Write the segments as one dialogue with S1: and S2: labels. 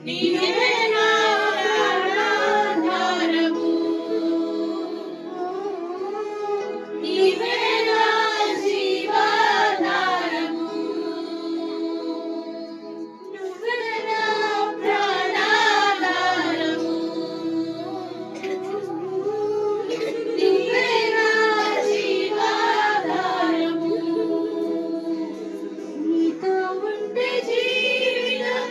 S1: నీవే నా ప్రాణాధారము, నీవే నా జీవాధారము, నువ్వే నా ప్రాణాధారము, నువ్వే నా జీవాధారము. నీతో ఉంటే జీవితం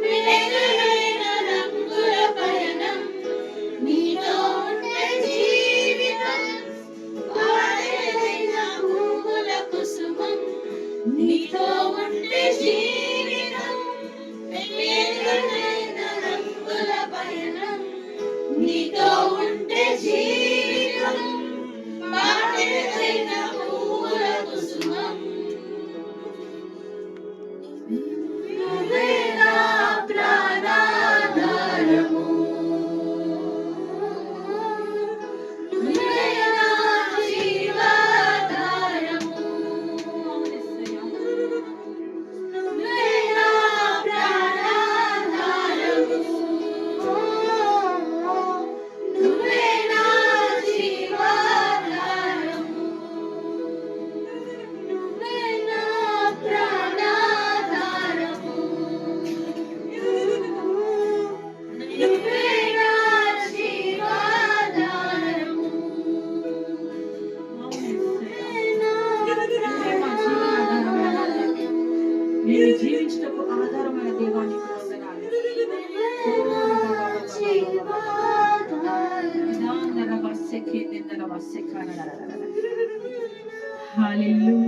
S1: వెలుగులైన రంగుల పయనం, నీతో ఉంటే జీవితం వాడేదైన పువ్వుల కుసుమం, నీతో ఉంటే జీవితం వెలుగులైన రంగుల పయనం, నీతో ఉంటే జీవితం వాడేదైన పువ్వుల కుసుమం. నువ్వే నా ప్రాణాధారము, నువ్వే నా జీవాధారము, నువ్వే నా ప్రాణాధారము, నువ్వే నా జీవాధారము, నువ్వే నా ప్రాణాధారము, నువ్వే నా జీవాధారము,
S2: నేను జీవించటకు ఆధారమైన దేవానికి వందనాలు. హల్లెలూయా.